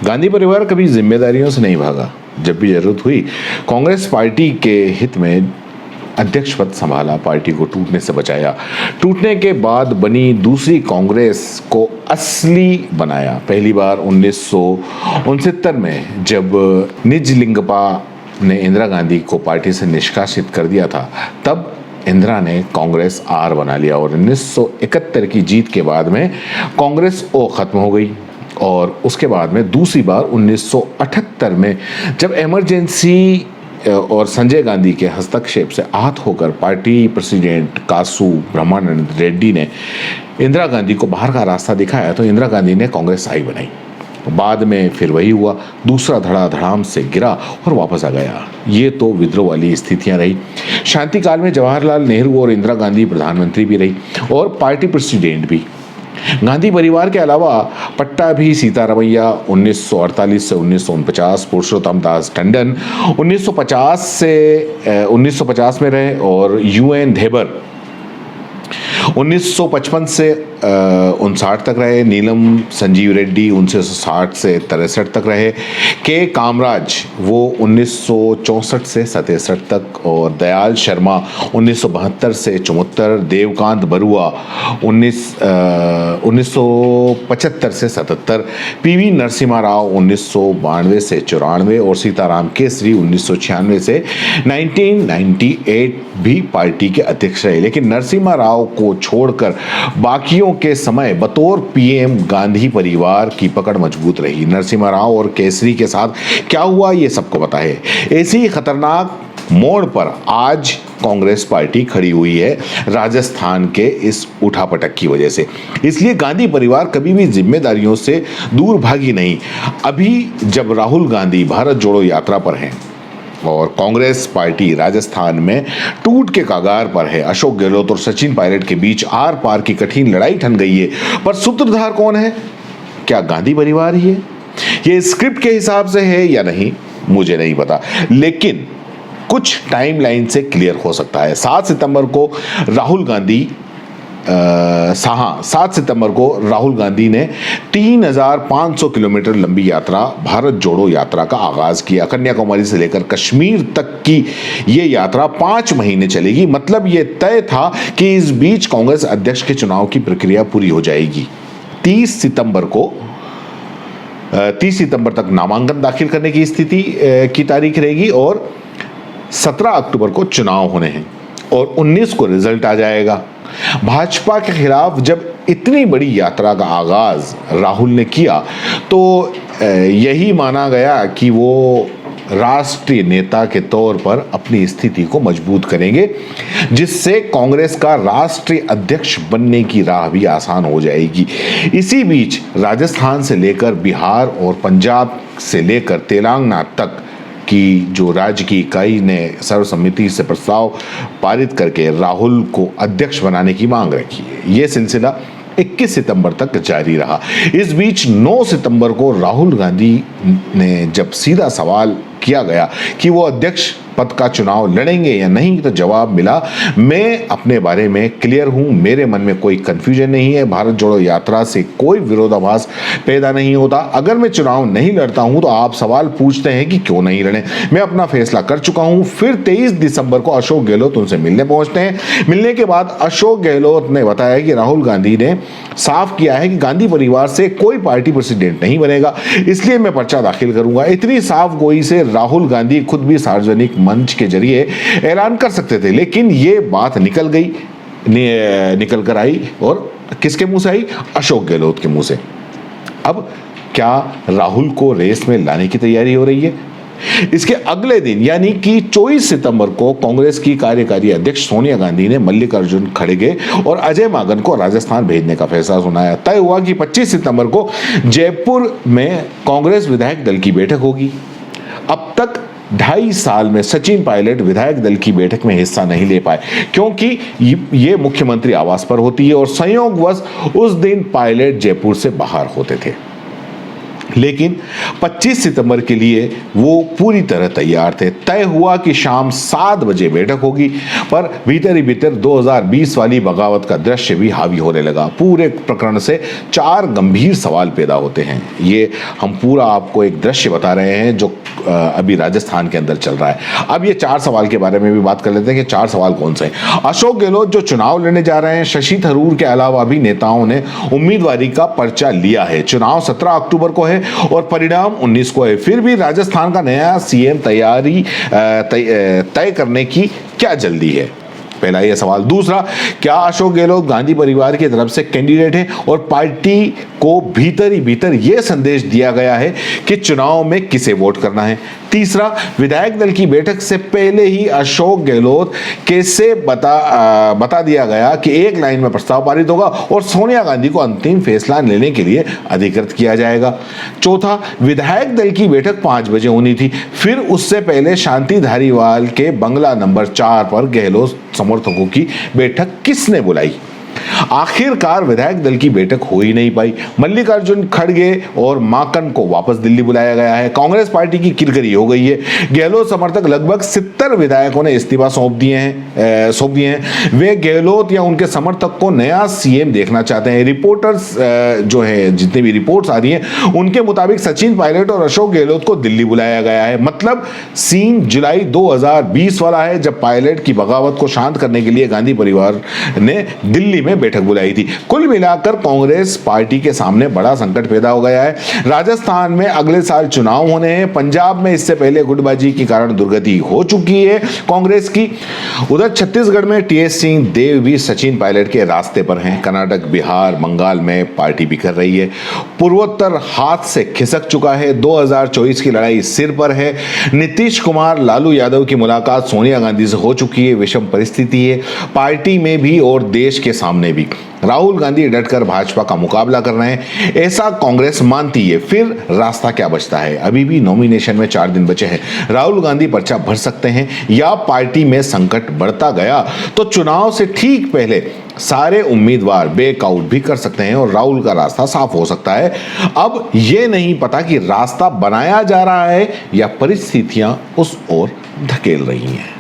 गांधी परिवार कभी जिम्मेदारियों से नहीं भागा। जब भी जरूरत हुई कांग्रेस पार्टी के हित में अध्यक्ष पद संभाला, पार्टी को टूटने से बचाया। टूटने के बाद बनी दूसरी कांग्रेस को असली बनाया। पहली बार 1969 में जब निजलिंगप्पा ने इंदिरा गांधी को पार्टी से निष्कासित कर दिया था, तब इंदिरा ने कांग्रेस आर बना लिया और 1971 की जीत के बाद में कांग्रेस ओ खत्म हो गई। और उसके बाद में दूसरी बार 1978 में जब इमरजेंसी और संजय गांधी के हस्तक्षेप से आहत होकर पार्टी प्रेसिडेंट कासू ब्रह्मानंद रेड्डी ने इंदिरा गांधी को बाहर का रास्ता दिखाया, तो इंदिरा गांधी ने कांग्रेस आई बनाई। बाद में फिर वही हुआ, दूसरा धड़ा धड़ाम से गिरा और वापस आ गया। ये तो विद्रोह वाली स्थितियां रही। शांति काल में जवाहरलाल नेहरू और इंदिरा गांधी प्रधानमंत्री भी रही और पार्टी प्रेसिडेंट भी। गांधी परिवार के अलावा पट्टाभी सीतारमैया 1948 से 1949, पुरुषोत्तम दास टंडन 1950 में रहे और यूएन धेबर 1955 से 59 तक रहे। नीलम संजीव रेड्डी 1960 से 63 तक रहे। के कामराज वो 1964 से 67 तक और दयाल शर्मा 1972 से 74, देवकांत बरुआ 1975 से 77, पीवी नरसिम्हा राव 1992 से 94 और सीताराम केसरी 1996 से 1998 भी पार्टी के अध्यक्ष रहे। लेकिन नरसिम्हा राव को छोड़कर बाकियों के समय बतौर पीएम गांधी परिवार की पकड़ मजबूत रही। नरसिम्हा राव और केसरी के साथ क्या हुआ ये सबको पता है। ऐसी ही खतरनाक मोड़ पर आज कांग्रेस पार्टी खड़ी हुई है, राजस्थान के इस उठापटक की वजह से। इसलिए गांधी परिवार कभी भी जिम्मेदारियों से दूर भागी नहीं। अभी जब राहुल गांधी भारत जोड़ो यात्रा पर हैं और कांग्रेस पार्टी राजस्थान में टूट के कगार पर है, अशोक गहलोत और सचिन पायलट के बीच आर पार की कठिन लड़ाई ठन गई है, पर सूत्रधार कौन है? क्या गांधी परिवार ही है? ये स्क्रिप्ट के हिसाब से है या नहीं मुझे नहीं पता, लेकिन कुछ टाइमलाइन से क्लियर हो सकता है। 7 सितंबर को राहुल गांधी ने 3500 किलोमीटर लंबी यात्रा भारत जोड़ो यात्रा का आगाज किया। कन्याकुमारी से लेकर कश्मीर तक की ये यात्रा 5 महीने चलेगी। मतलब ये तय था कि इस बीच कांग्रेस अध्यक्ष के चुनाव की प्रक्रिया पूरी हो जाएगी। 30 सितंबर तक नामांकन दाखिल करने की स्थिति की तारीख रहेगी और 17 अक्टूबर को चुनाव होने हैं और 19 को रिजल्ट आ जाएगा। भाजपा के खिलाफ जब इतनी बड़ी यात्रा का आगाज राहुल ने किया तो यही माना गया कि वो राष्ट्रीय नेता के तौर पर अपनी स्थिति को मजबूत करेंगे, जिससे कांग्रेस का राष्ट्रीय अध्यक्ष बनने की राह भी आसान हो जाएगी। इसी बीच राजस्थान से लेकर बिहार और पंजाब से लेकर तेलंगाना तक की जो राज्य की इकाई ने सर्वसम्मति से प्रस्ताव पारित करके राहुल को अध्यक्ष बनाने की मांग रखी है। यह सिलसिला 21 सितंबर तक जारी रहा। इस बीच 9 सितंबर को राहुल गांधी ने जब सीधा सवाल किया गया कि वो अध्यक्ष पद का चुनाव लड़ेंगे या नहीं, तो जवाब मिला, मैं अपने बारे में क्लियर हूं, मेरे मन में कोई कंफ्यूजन नहीं है, भारत जोड़ो यात्रा से कोई विरोधाभास पैदा नहीं होता। अगर मैं चुनाव नहीं लड़ता हूं तो आप सवाल पूछते हैं कि क्यों नहीं लड़े, मैं अपना फैसला कर चुका हूं। फिर 23 दिसंबर को अशोक गहलोत उनसे मिलने पहुंचते हैं। मिलने के बाद अशोक गहलोत ने बताया कि राहुल गांधी ने साफ किया है कि गांधी परिवार से कोई पार्टी प्रेसिडेंट नहीं बनेगा, इसलिए मैं पर्चा दाखिल करूंगा। इतनी साफ गोई से राहुल गांधी खुद भी सार्वजनिक मंच के जरिए ऐलान कर सकते थे, लेकिन ये बात निकल कर आई और किसके मुंह से आई? अशोक गहलोत के मुंह से। अब क्या राहुल को रेस में लाने की तैयारी हो रही है? इसके अगले दिन यानी कि 24 सितंबर को कांग्रेस की कार्यकारी अध्यक्ष सोनिया गांधी ने मल्लिकार्जुन खड़गे और अजय माकन को राजस्थान भेजने का फैसला सुनाया। तय हुआ कि 25 सितंबर को जयपुर में कांग्रेस विधायक दल की बैठक होगी। अब तक 2.5 साल में सचिन पायलट विधायक दल की बैठक में हिस्सा नहीं ले पाए, क्योंकि ये मुख्यमंत्री आवास पर होती है और संयोगवश उस दिन पायलट जयपुर से बाहर होते थे। लेकिन 25 सितंबर के लिए वो पूरी तरह तैयार थे। तय हुआ कि शाम 7 बजे बैठक होगी, पर भीतर ही भीतर 2020 वाली बगावत का दृश्य भी हावी होने लगा। पूरे प्रकरण से 4 गंभीर सवाल पैदा होते हैं। ये हम पूरा आपको एक दृश्य बता रहे हैं जो अभी राजस्थान के अंदर चल रहा है। अब ये 4 सवाल के बारे में भी बात कर लेते हैं कि 4 सवाल कौन से हैं। अशोक गहलोत जो चुनाव लड़ने जा रहे हैं, शशि थरूर के अलावा भी नेताओं ने उम्मीदवारी का पर्चा लिया है। चुनाव 17 अक्टूबर को है और परिणाम 19 को है। फिर भी राजस्थान का नया सीएम तैयारी तय करने की क्या जल्दी है? पहला यह सवाल। दूसरा, क्या अशोक गहलोत गांधी परिवार की तरफ से कैंडिडेट हैं और पार्टी को भीतर ही भीतर यह संदेश दिया गया है कि चुनाव में किसे वोट करना है? तीसरा, विधायक दल की बैठक से पहले ही अशोक गहलोत कैसे बता दिया गया कि एक लाइन में प्रस्ताव पारित होगा और सोनिया गांधी को अंतिम फैसला लेने के लिए अधिकृत किया जाएगा? चौथा, विधायक दल की बैठक 5 बजे होनी थी, फिर उससे पहले शांति धारीवाल के बंगला नंबर 4 पर गहलोत समर्थकों की बैठक किसने बुलाई? आखिरकार विधायक दल की बैठक हो ही नहीं पाई। मल्लिकार्जुन खड़गे और माकन को वापस दिल्ली बुलाया गया है। कांग्रेस पार्टी की किरकिरी हो गई है। गहलोत समर्थक लगभग 70 विधायकों ने इस्तीफा सौंप दिए हैं। वे गहलोत या उनके समर्थक को नया सीएम देखना चाहते हैं। रिपोर्टर्स जो है, जितनी भी रिपोर्ट्स आ रही हैं, उनके मुताबिक सचिन पायलट और अशोक गहलोत को दिल्ली बुलाया गया है। मतलब सीन जुलाई 2020 वाला है, जब पायलट की बगावत को शांत करने के लिए गांधी परिवार ने दिल्ली में बैठक बुलाई थी। कुल मिलाकर कांग्रेस पार्टी के सामने बड़ा संकट पैदा हो गया है। राजस्थान में अगले साल चुनाव होने हैं। पंजाब में इससे पहले गुटबाजी के कारण दुर्गति हो चुकी है कांग्रेस की। उधर छत्तीसगढ़ में टीएस सिंह देव भी सचिन पायलट के रास्ते पर हैं। कर्नाटक, बिहार, बंगाल में पार्टी बिखर रही है। पूर्वोत्तर हाथ से खिसक चुका है। 2024 की लड़ाई सिर पर है। नीतीश कुमार, लालू यादव की मुलाकात सोनिया गांधी से हो चुकी है। विषम परिस्थिति है पार्टी में भी और देश के सामने भी। राहुल गांधी डटकर भाजपा का मुकाबला कर रहे हैं, ऐसा कांग्रेस मानती है। फिर रास्ता क्या बचता है? अभी भी नॉमिनेशन में 4 दिन बचे हैं। राहुल गांधी पर्चा भर सकते हैं या पार्टी में संकट बढ़ता गया तो चुनाव से ठीक पहले सारे उम्मीदवार बैकआउट भी कर सकते हैं और राहुल का रास्ता साफ हो सकता है। अब यह नहीं पता कि रास्ता बनाया जा रहा है या परिस्थितियां उस ओर धकेल रही हैं।